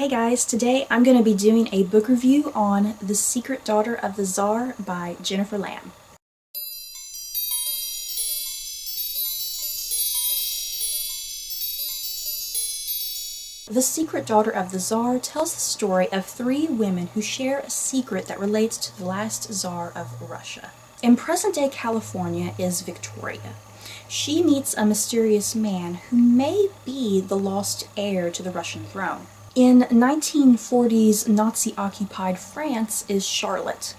Hey guys, today I'm going to be doing a book review on The Secret Daughter of the Tsar by Jennifer Laam. The Secret Daughter of the Tsar tells the story of three women who share a secret that relates to the last Tsar of Russia. In present-day California is Victoria. She meets a mysterious man who may be the lost heir to the Russian throne. In 1940s Nazi-occupied France is Charlotte.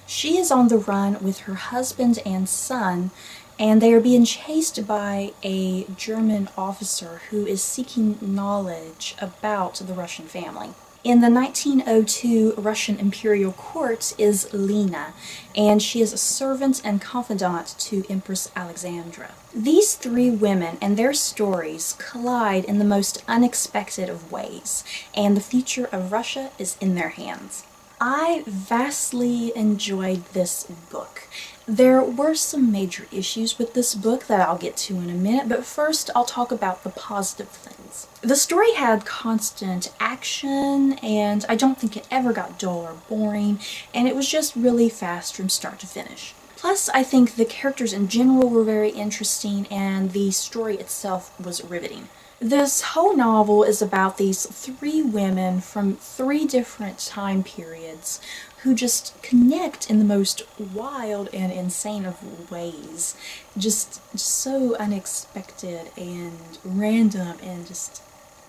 She is on the run with her husband and son, and they are being chased by a German officer who is seeking knowledge about the Russian family. In the 1902 Russian imperial court is Lena, and she is a servant and confidant to Empress Alexandra. These three women and their stories collide in the most unexpected of ways, and the future of Russia is in their hands. I vastly enjoyed this book. There were some major issues with this book that I'll get to in a minute, but first I'll talk about the positive things. The story had constant action, and I don't think it ever got dull or boring, and it was just really fast from start to finish. Plus, I think the characters in general were very interesting, and the story itself was riveting. This whole novel is about these three women from three different time periods who just connect in the most wild and insane of ways. Just so unexpected and random, and just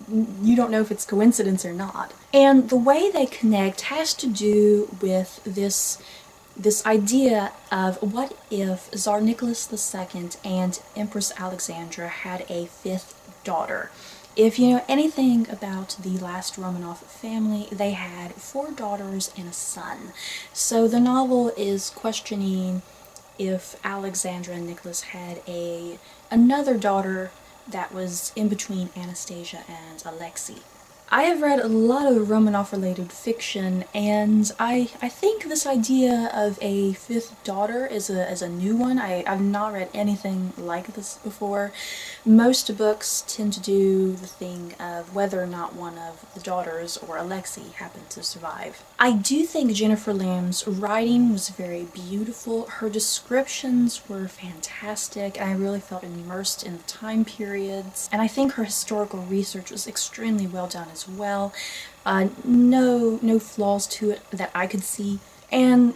you don't know if it's coincidence or not. And the way they connect has to do with this idea of what if Tsar Nicholas II and Empress Alexandra had a fifth daughter. If you know anything about the last Romanov family, they had 4 daughters and a son. So the novel is questioning if Alexandra and Nicholas had another daughter that was in between Anastasia and Alexei. I have read a lot of Romanov-related fiction, and I think this idea of a fifth daughter is a new one. I've not read anything like this before. Most books tend to do the thing of whether or not one of the daughters or Alexei happened to survive. I do think Jennifer Laam's writing was very beautiful. Her descriptions were fantastic, and I really felt immersed in the time periods. And I think her historical research was extremely well done as well. No flaws to it that I could see. And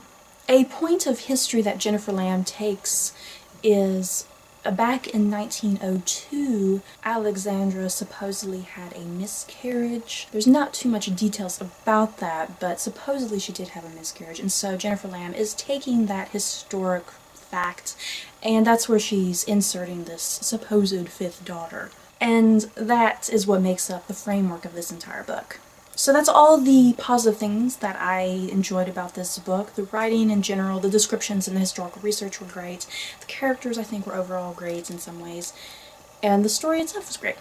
a point of history that Jennifer Laam takes is back in 1902, Alexandra supposedly had a miscarriage. There's not too much details about that, but supposedly she did have a miscarriage, and so Jennifer Laam is taking that historic fact, and that's where she's inserting this supposed fifth daughter. And that is what makes up the framework of this entire book. So that's all the positive things that I enjoyed about this book. The writing in general, the descriptions and the historical research were great. The characters I think were overall great in some ways. And the story itself was great.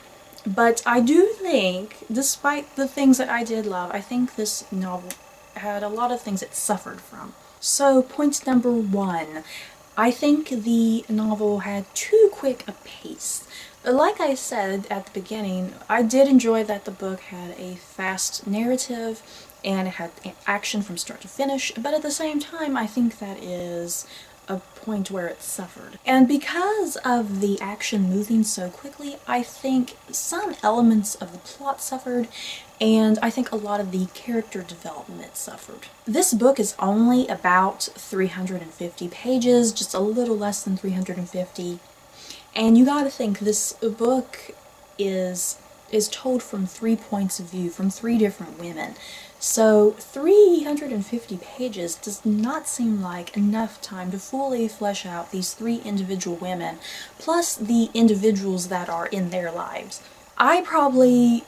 But I do think, despite the things that I did love, I think this novel had a lot of things it suffered from. So point number 1. I think the novel had too quick a pace. Like I said at the beginning, I did enjoy that the book had a fast narrative and it had action from start to finish, but at the same time I think that is a point where it suffered. And because of the action moving so quickly, I think some elements of the plot suffered, and I think a lot of the character development suffered. This book is only about 350 pages, just a little less than 350. And you gotta think, this book is told from 3 points of view, from 3 different women. So 350 pages does not seem like enough time to fully flesh out these 3 individual women, plus the individuals that are in their lives. I probably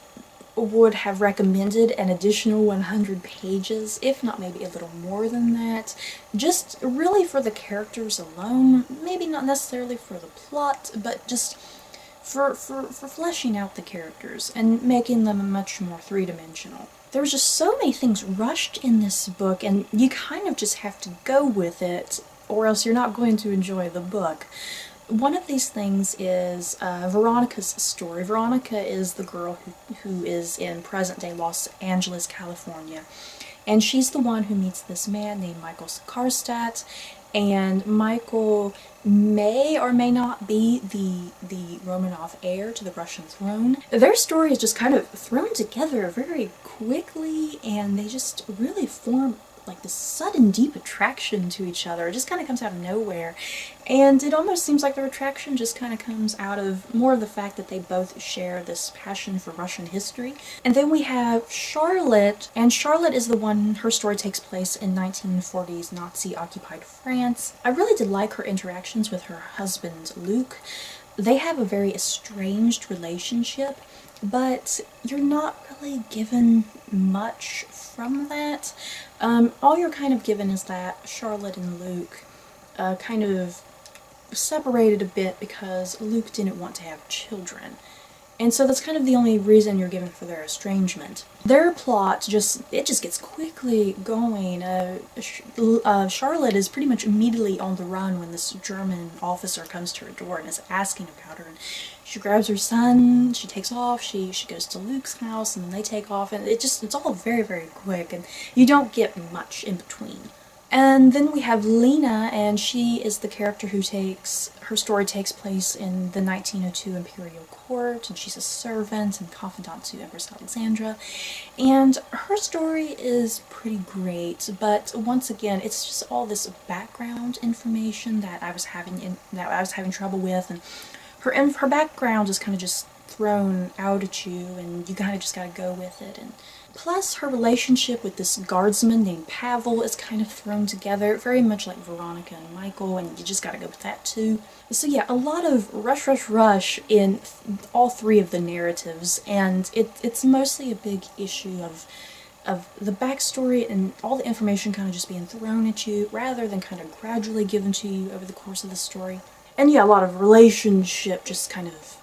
would have recommended an additional 100 pages, if not maybe a little more than that, just really for the characters alone, maybe not necessarily for the plot, but just for fleshing out the characters and making them much more three-dimensional. There was just so many things rushed in this book, and you kind of just have to go with it, or else you're not going to enjoy the book. One of these things is Veronica's story. Veronica is the girl who is in present-day Los Angeles, California. And she's the one who meets this man named Michael Karstadt, and Michael may or may not be the Romanov heir to the Russian throne. Their story is just kind of thrown together very quickly, and they just really form like this sudden deep attraction to each other. It just kind of comes out of nowhere, and it almost seems like their attraction just kind of comes out of more of the fact that they both share this passion for Russian history. And then we have Charlotte, and Charlotte is the one, her story takes place in 1940s Nazi-occupied France. I really did like her interactions with her husband Luke. They have a very estranged relationship, but you're not really given much from that. All you're kind of given is that Charlotte and Luke kind of separated a bit because Luke didn't want to have children. And so that's kind of the only reason you're given for their estrangement. Their plot just gets quickly going. Charlotte is pretty much immediately on the run when this German officer comes to her door and is asking about her. And she grabs her son, she takes off, she goes to Luke's house, and then they take off, and it's all very, very quick, and you don't get much in between. And then we have Lena, and she is the character her story takes place in the 1902 Imperial Court, and she's a servant and confidant to Empress Alexandra. And her story is pretty great, but once again, it's just all this background information that I was having trouble with, and her background is kind of just thrown out at you, and you kind of just gotta go with it. And plus, her relationship with this guardsman named Pavel is kind of thrown together, very much like Veronica and Michael, and you just gotta go with that too. So yeah, a lot of rush in all three of the narratives, and it's mostly a big issue of the backstory and all the information kind of just being thrown at you, rather than kind of gradually given to you over the course of the story. And yeah, a lot of relationship, just kind of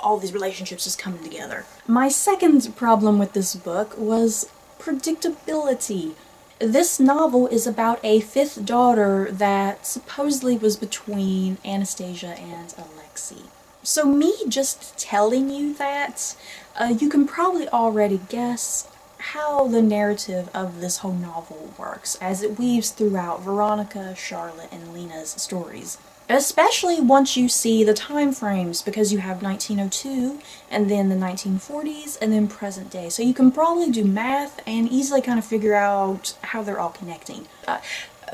all these relationships just coming together. My second problem with this book was predictability. This novel is about a fifth daughter that supposedly was between Anastasia and Alexei. So me just telling you that, you can probably already guess how the narrative of this whole novel works, as it weaves throughout Veronica, Charlotte, and Lena's stories. Especially once you see the time frames, because you have 1902, and then the 1940s, and then present day. So you can probably do math and easily kind of figure out how they're all connecting.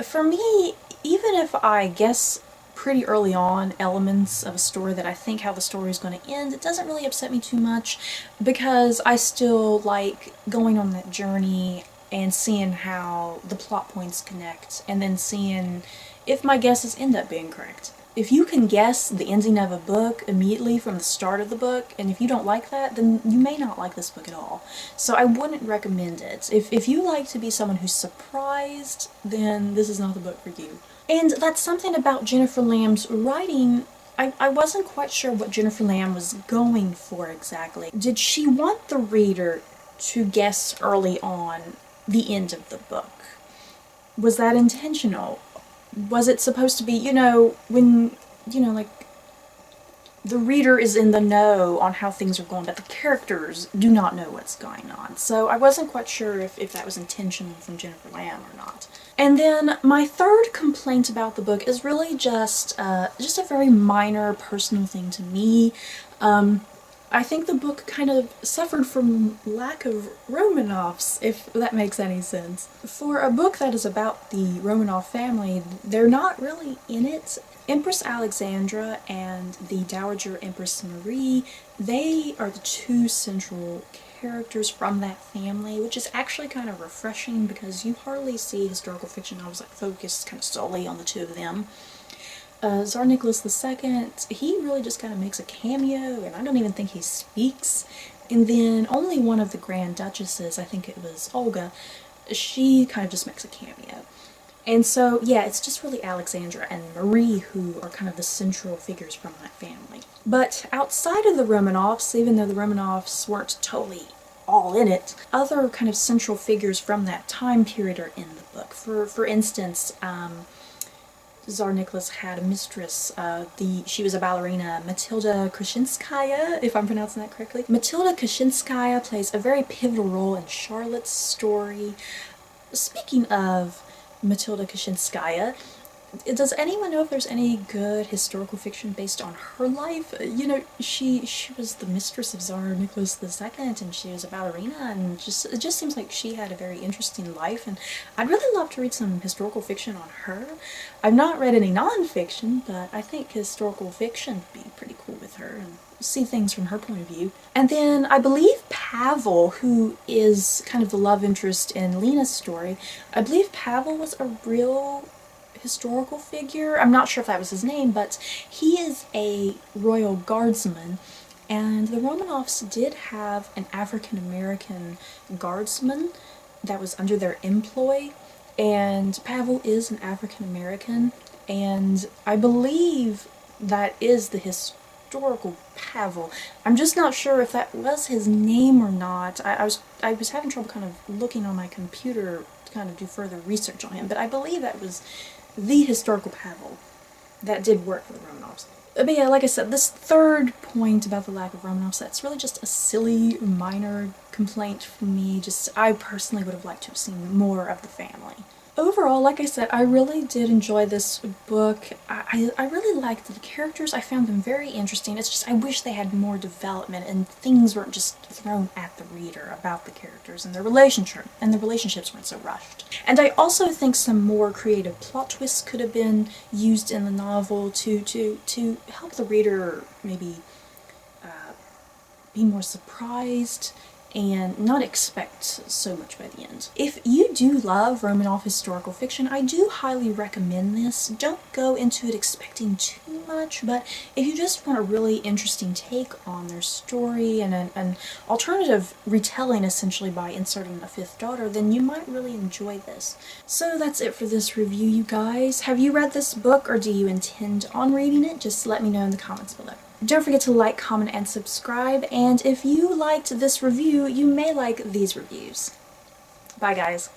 For me, even if I guess pretty early on elements of a story that I think how the story is going to end, it doesn't really upset me too much, because I still like going on that journey and seeing how the plot points connect, and then seeing if my guesses end up being correct. If you can guess the ending of a book immediately from the start of the book, and if you don't like that, then you may not like this book at all. So I wouldn't recommend it. If you like to be someone who's surprised, then this is not the book for you. And that's something about Jennifer Laam's writing. I wasn't quite sure what Jennifer Laam was going for exactly. Did she want the reader to guess early on the end of the book? Was that intentional? Was it supposed to be, when, like, the reader is in the know on how things are going, but the characters do not know what's going on. So I wasn't quite sure if that was intentional from Jennifer Laam or not. And then my third complaint about the book is really just a very minor personal thing to me. I think the book kind of suffered from lack of Romanovs, if that makes any sense. For a book that is about the Romanov family, they're not really in it. Empress Alexandra and the Dowager Empress Marie, they are the two central characters from that family, which is actually kind of refreshing because you hardly see historical fiction novels that focus kind of solely on the two of them. Tsar Nicholas II, he really just kind of makes a cameo, and I don't even think he speaks. And then only one of the Grand Duchesses, I think it was Olga, she kind of just makes a cameo. And so, yeah, it's just really Alexandra and Marie who are kind of the central figures from that family. But outside of the Romanovs, even though the Romanovs weren't totally all in it, other kind of central figures from that time period are in the book. For instance, Tsar Nicholas had a mistress. She was a ballerina, Matilda Krushinskaya, if I'm pronouncing that correctly. Matilda Krushinskaya plays a very pivotal role in Charlotte's story. Speaking of Matilda Krushinskaya, does anyone know if there's any good historical fiction based on her life? You know, she was the mistress of Tsar Nicholas II, and she was a ballerina, and it just seems like she had a very interesting life, and I'd really love to read some historical fiction on her. I've not read any nonfiction, but I think historical fiction would be pretty cool with her, and see things from her point of view. And then I believe Pavel, who is kind of the love interest in Lena's story, I believe Pavel was a real historical figure. I'm not sure if that was his name, but he is a royal guardsman, and the Romanovs did have an African-American guardsman that was under their employ, and Pavel is an African-American, and I believe that is the historical Pavel. I'm just not sure if that was his name or not. I was having trouble kind of looking on my computer to kind of do further research on him, but I believe that was the historical Pavel that did work for the Romanovs. But yeah, like I said, this third point about the lack of Romanovs, that's really just a silly, minor complaint for me. I personally would have liked to have seen more of the family. Overall, like I said, I really did enjoy this book. I really liked the characters. I found them very interesting. It's just I wish they had more development and things weren't just thrown at the reader about the characters and their relationship, and the relationships weren't so rushed. And I also think some more creative plot twists could have been used in the novel to help the reader maybe be more surprised and not expect so much by the end. If you do love Romanov historical fiction, I do highly recommend this. Don't go into it expecting too much, but if you just want a really interesting take on their story and an alternative retelling essentially by inserting a fifth daughter, then you might really enjoy this. So that's it for this review, you guys. Have you read this book, or do you intend on reading it? Just let me know in the comments below. Don't forget to like, comment, and subscribe, and if you liked this review, you may like these reviews. Bye, guys.